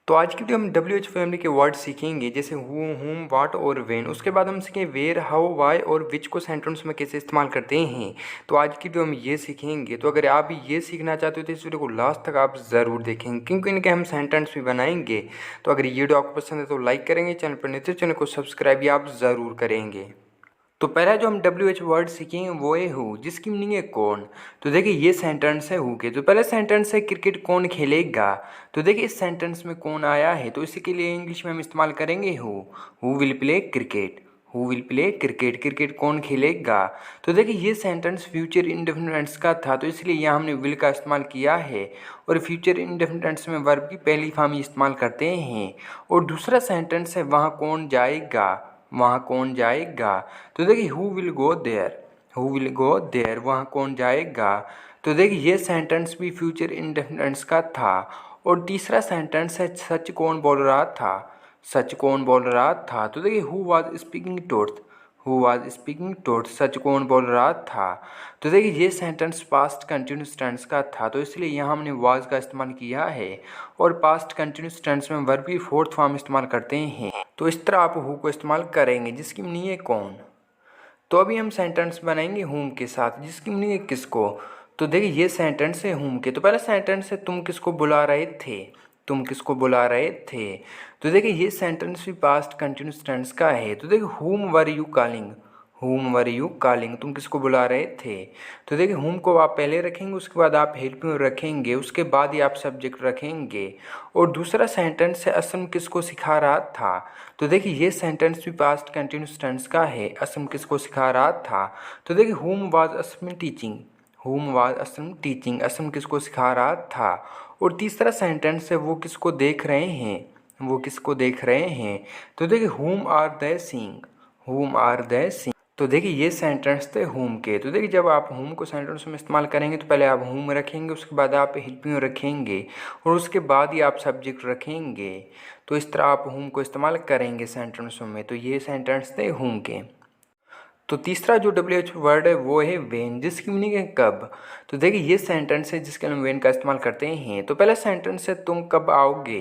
तो आज की वीडियो हम WH फैमिली के वर्ड सीखेंगे, जैसे हु, हुम, वाट और व्हेन। उसके बाद हम सीखेंगे वेयर, हाउ, वाई और विच को सेंटेंस में कैसे इस्तेमाल करते हैं। तो आज की वीडियो हम ये सीखेंगे। तो अगर आप भी ये सीखना चाहते हो तो इस वीडियो को लास्ट तक आप ज़रूर देखेंगे, क्योंकि इनके हम सेंटेंस भी बनाएंगे। तो अगर ये वीडियो आपको पसंद है तो लाइक करेंगे, चैनल पर नए तो चैनल को सब्सक्राइब भी आप ज़रूर करेंगे। तो पहला जो हम WH वर्ड सीखेंगे वो है हु, जिसकी मीनिंग है कौन। तो देखिए ये सेंटेंस है हु के। तो पहला सेंटेंस है क्रिकेट कौन खेलेगा। तो देखिए इस सेंटेंस में कौन आया है, तो इसी के लिए इंग्लिश में हम इस्तेमाल करेंगे who will play cricket. Who will play cricket, cricket कौन खेलेगा। तो देखिए ये सेंटेंस फ्यूचर इंडेफिनिट का था, तो इसलिए यहाँ हमने विल का इस्तेमाल किया है। और फ्यूचर इंडेफिनिट में वर्ब की पहली फॉर्म इस्तेमाल करते हैं। और दूसरा सेंटेंस है वहाँ कौन जाएगा, वहाँ कौन जाएगा। तो देखिए who will go there, who will go there, वहाँ कौन जाएगा। तो देखिए ये सेंटेंस भी फ्यूचर इंडेफिनिट का था। और तीसरा सेंटेंस है सच कौन बोल रहा था, सच कौन बोल रहा था। तो देखिए who was speaking truth, who was speaking truth, सच कौन बोल रहा था। तो देखिए ये सेंटेंस पास्ट कंटिन्यूस टेंस का था, तो इसलिए यहाँ हमने वाज का इस्तेमाल किया है। और पास्ट कंटिन्यूस टेंस में वर्ब की फोर्थ फॉर्म इस्तेमाल करते हैं। तो इस तरह आप हु को इस्तेमाल करेंगे, जिसकी मीनिंग है कौन। तो अभी हम सेंटेंस बनाएंगे हुम के साथ, जिसकी मीनिंग है किसको। तो देखिए ये सेंटेंस है हुम के। तो पहला सेंटेंस है तुम किसको बुला रहे थे, तुम किसको बुला रहे थे। तो देखिए ये सेंटेंस भी पास्ट कंटिन्यूस टेंस का है। तो देखिए हुम वर यू कॉलिंग, हुम वर यू कॉलिंग, तुम किसको बुला रहे थे। तो देखिए हुम को आप पहले रखेंगे, उसके बाद आप हेल्पिंग रखेंगे, उसके बाद ही आप सब्जेक्ट रखेंगे। और दूसरा सेंटेंस है असम किसको सिखा रहा था। तो देखिए ये सेंटेंस भी पास्ट कंटिन्यूस टेंस का है, असम किसको सिखा रहा था। तो देखिए हुम वाज असम टीचिंग, हुम वाज असम टीचिंग, असम किसको सिखा रहा था। और तीसरा सेंटेंस है वो किसको देख रहे हैं, वो किसको देख रहे हैं। तो देखिए whom are they seeing, whom are they seeing. तो देखिए ये सेंटेंस थे हुम के। तो देखिए जब आप हुम को सेंटेंस में इस्तेमाल करेंगे तो पहले आप हुम रखेंगे, उसके बाद आप हेल्पिंग रखेंगे, और उसके बाद ही आप सब्जेक्ट रखेंगे। तो इस तरह आप हुम को इस्तेमाल करेंगे सेंटेंसों में। तो ये सेंटेंस थे हुम के। तो तीसरा जो WH वर्ड है वो है वेन, जिसकी मीनिंग है कब। तो देखिए ये सेंटेंस है जिसके हम वेन का इस्तेमाल करते हैं। तो पहला सेंटेंस है तुम कब आओगे,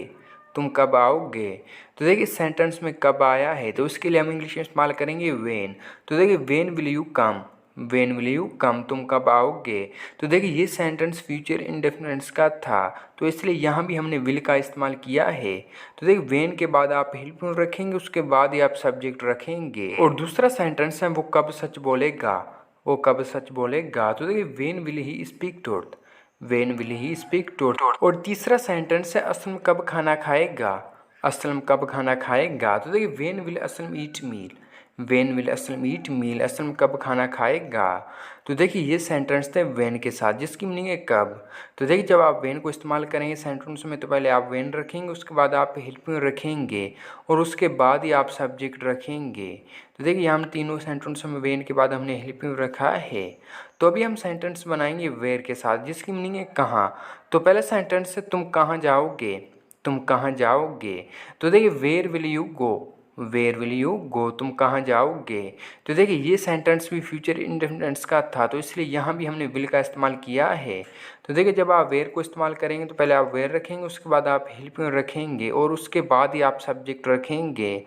तुम कब आओगे। तो देखिए इस सेंटेंस में कब आया है, तो उसके लिए हम इंग्लिश में इस्तेमाल करेंगे वेन। तो देखिए when will you come, when will you come, तुम कब आओगे। तो देखिए ये सेंटेंस फ्यूचर इंडेफिनिट का था, तो इसलिए यहाँ भी हमने विल का इस्तेमाल किया है। तो देखिए वेन के बाद आप हेल्पिंग रखेंगे, उसके बाद ही आप सब्जेक्ट रखेंगे। और दूसरा सेंटेंस है वो कब सच बोलेगा, वो कब सच बोलेगा। तो देखिए when will he speak truth, when will he speak truth. और तीसरा सेंटेंस है असलम कब खाना खाएगा, असलम कब खाना खाएगा। तो देखिए when will Aslam eat meal, when will Aslam eat meal, Aslam कब खाना खाएगा। तो देखिए ये सेंटेंस थे वेन के साथ, जिसकी मीनिंग है कब। तो देखिए जब आप वेन को इस्तेमाल करेंगे सेंटेंस में, तो पहले आप वेन रखेंगे, उसके बाद आप हेल्पिंग रखेंगे, और उसके बाद ही आप सब्जेक्ट रखेंगे। तो देखिए हम तीनों सेंटेंस में वेन के बाद हमने हेल्पिंग रखा है। तो अभी हम सेंटेंस बनाएंगे वेयर के साथ, जिसकी मीनिंग है कहाँ। तो पहला सेंटेंस है तुम कहाँ जाओगे, तुम कहाँ जाओगे। तो देखिए where will you go, where will you go, तुम कहाँ जाओगे। तो देखिए ये सेंटेंस भी फ्यूचर इंडेफिनिट का था, तो इसलिए यहाँ भी हमने विल का इस्तेमाल किया है। तो देखिए जब आप वेयर को इस्तेमाल करेंगे तो पहले आप वेयर रखेंगे, उसके बाद आप हेल्पिंग रखेंगे, और उसके बाद ही आप सब्जेक्ट रखेंगे।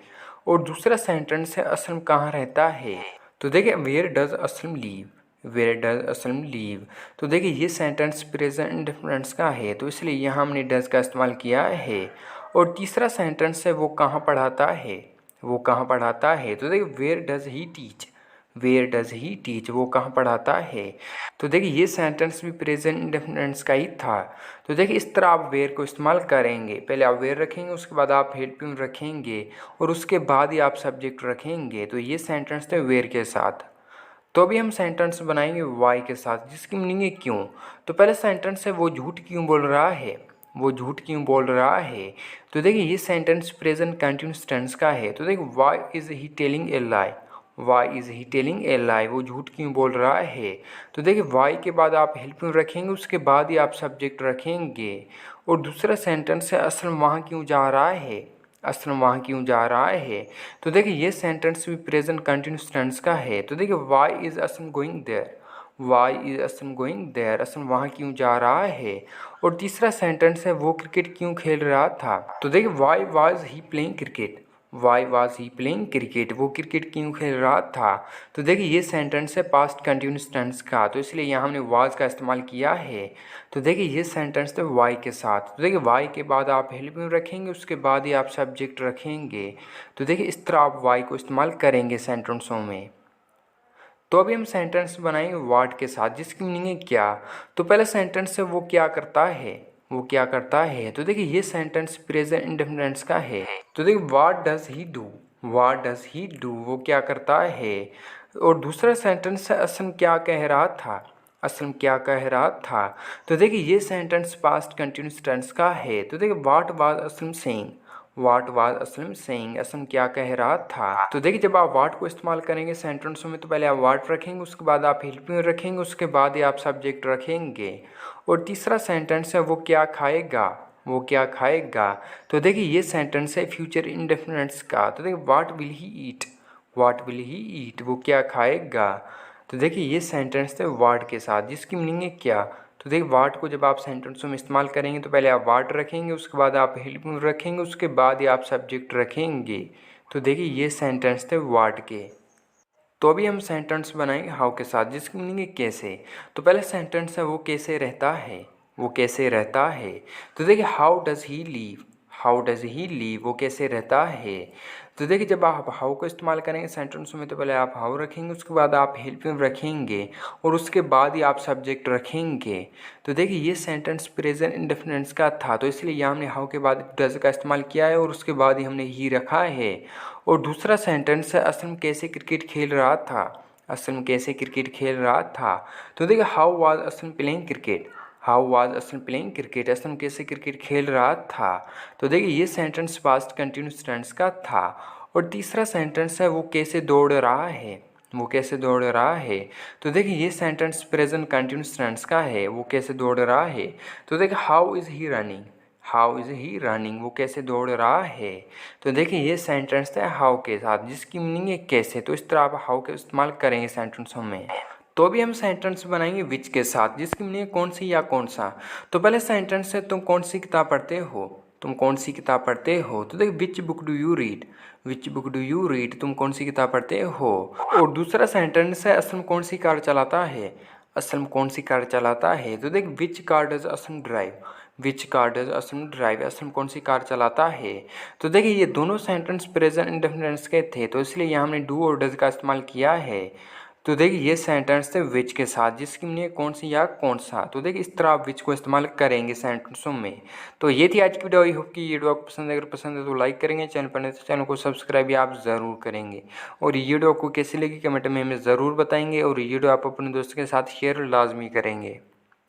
और दूसरा सेंटेंस है असलम कहाँ रहता है। तो देखिए where does Aslam live, where does Aslam live. तो देखिए ये सेंटेंस प्रेजेंट इंडेफिनिट का है, तो इसलिए यहाँ हमने डज का इस्तेमाल किया है। और तीसरा सेंटेंस है वो कहाँ पढ़ाता है, वो कहाँ पढ़ाता है। तो देखिए where does he teach, where does he teach, वो कहाँ पढ़ाता है। तो देखिए ये सेंटेंस भी प्रेजेंट इंडेफिनिट का ही था। तो देखिए इस तरह आप वेयर को इस्तेमाल करेंगे, पहले आप वेयर रखेंगे, उसके बाद आप हेल्पिंग रखेंगे, और उसके बाद ही आप सब्जेक्ट रखेंगे। तो ये सेंटेंस थे वेयर के साथ। तो अभी हम सेंटेंस बनाएंगे वाई के साथ, जिसकी मीनिंग है क्यों। तो पहले सेंटेंस है वो झूठ क्यों बोल रहा है, वो झूठ क्यों बोल रहा है। तो देखिए ये सेंटेंस प्रेजेंट कंटिन्यूस टेंस का है। तो देखिए why is he telling a lie, why is he telling a lie, वो झूठ क्यों बोल रहा है। तो देखिए वाई के बाद आप हेल्पिंग रखेंगे, उसके बाद ही आप सब्जेक्ट रखेंगे। और दूसरा सेंटेंस है असलम वहाँ क्यों जा रहा है, असलम वहाँ क्यों जा रहा है। तो देखिए ये सेंटेंस भी प्रेजेंट कंटिन्यूस टेंस का है। तो देखिए why is Aslam going there, why is Aslam going there, असलम वहाँ क्यों जा रहा है। और तीसरा सेंटेंस है वो क्रिकेट क्यों खेल रहा था। तो देखिए why was he playing cricket, why was he playing cricket, वो क्रिकेट क्यों खेल रहा था। तो देखिए ये सेंटेंस है पास्ट कंटिन्यूस टेंस का, तो इसलिए यहाँ हमने वाज का इस्तेमाल किया है। तो देखिए ये सेंटेंस है वाई के साथ, तो देखिए वाई के बाद आप हेल्पिंग रखेंगे, उसके बाद ही आप सब्जेक्ट रखेंगे। तो देखिए इस तरह आप वाई को इस्तेमाल करेंगे सेंटेंसों में। तो अभी हम सेंटेंस बनाएंगे वाट के साथ, जिसकी मीनिंग है क्या। तो पहले सेंटेंस है वो क्या करता है, वो क्या करता है। तो देखिए ये सेंटेंस प्रेजेंट इंडेफिनिट का है। तो देखिए what does he do, what does he do, वो क्या करता है। और दूसरा सेंटेंस है असलम क्या कह रहा था, असलम क्या कह रहा था। तो देखिए ये सेंटेंस पास्ट कंटिन्यूस टेंस का है। तो देखिए what was Aslam saying, what was Aslam saying, Aslam क्या कह रहा था। तो देखिए जब आप वाट को इस्तेमाल करेंगे सेंटेंसों में, तो पहले आप वाट रखेंगे, उसके बाद आप हेल्पिंग रखेंगे, उसके बाद ही आप सब्जेक्ट रखेंगे। और तीसरा सेंटेंस है वो क्या खाएगा, वो क्या खाएगा। तो देखिए ये सेंटेंस है फ्यूचर इंडेफिनिट्स का। तो देखिए what will he eat, what will he ईट, वो क्या खाएगा। तो देखिए ये सेंटेंस है वाट के साथ, जिसकी मीनिंग है क्या। तो देखिए वाट को जब आप सेंटेंसों में इस्तेमाल करेंगे, तो पहले आप वाट रखेंगे, उसके बाद आप हेल्पिंग रखेंगे, उसके बाद ही आप सब्जेक्ट रखेंगे। तो देखिए ये सेंटेंस थे वाट के। तो अभी हम सेंटेंस बनाएंगे हाउ के साथ, जिसकी मीनिंग है कैसे। तो पहले सेंटेंस है वो कैसे रहता है, वो कैसे रहता है। तो देखिए how does he leave, how does he leave, वो कैसे रहता है। तो देखिए जब आप हाउ को इस्तेमाल करेंगे सेंटेंस में, तो पहले आप हाउ रखेंगे, उसके बाद आप हेल्पिंग रखेंगे, और उसके बाद ही आप सब्जेक्ट रखेंगे। तो देखिए ये सेंटेंस प्रेजेंट इंडेफिनिट्स का था, तो इसलिए यहाँ हमने हाउ के बाद डज का इस्तेमाल किया है, और उसके बाद ही हमने ही रखा है। और दूसरा सेंटेंस है असलम कैसे क्रिकेट खेल रहा था, असलम कैसे क्रिकेट खेल रहा था। तो देखिए how was Aslam playing cricket, how was Aslam playing cricket, Aslam कैसे क्रिकेट खेल रहा था। तो देखिए ये सेंटेंस पास्ट कंटिन्यूस टेंस का था। और तीसरा सेंटेंस है वो कैसे दौड़ रहा है, वो कैसे दौड़ रहा है। तो देखिए ये सेंटेंस प्रेजेंट कंटिन्यूस टेंस का है, वो कैसे दौड़ रहा है। तो देखिए how is he running, how is he running, वो कैसे दौड़ रहा है। तो देखिए ये सेंटेंस है हाउ के साथ, जिसकी मीनिंग है कैसे। तो इस तरह आप हाउ का इस्तेमाल करेंगे सेंटेंसों में। तो अभी हम सेंटेंस बनाएंगे विच के साथ, जिसकी मीनिंग कौन सी या कौन सा। तो पहले सेंटेंस है तुम कौन सी किताब पढ़ते हो, तुम कौन सी किताब पढ़ते हो। तो देखिए which book do you read, which book do you read, तुम कौन सी किताब पढ़ते हो। और दूसरा सेंटेंस है असलम कौन सी कार चलाता है, असलम कौन सी कार चलाता है। तो देख which car does Aslam drive, which car does Aslam drive, Aslam कौन सी कार चलाता है। तो देखिए ये दोनों सेंटेंस प्रेजेंट इंडेफिनिट्स के थे, तो इसलिए यहाँ हमने डू और डज का इस्तेमाल किया है। तो देखिए ये सेंटेंस थे विच के साथ, जिसकी मीनिंग कौन सी या कौन सा। तो देखिए इस तरह आप विच को इस्तेमाल करेंगे सेंटेंसों में। तो ये थी आज की वीडियो। आई होप कि ये वीडियो आपको पसंद है, अगर पसंद है तो लाइक करेंगे, चैनल पर नहीं तो चैनल को सब्सक्राइब भी आप ज़रूर करेंगे। और ये वीडियो आपको कैसी लगी कमेंट में हमें ज़रूर बताएंगे, और ये वीडियो आप अपने दोस्तों के साथ शेयर लाजमी करेंगे।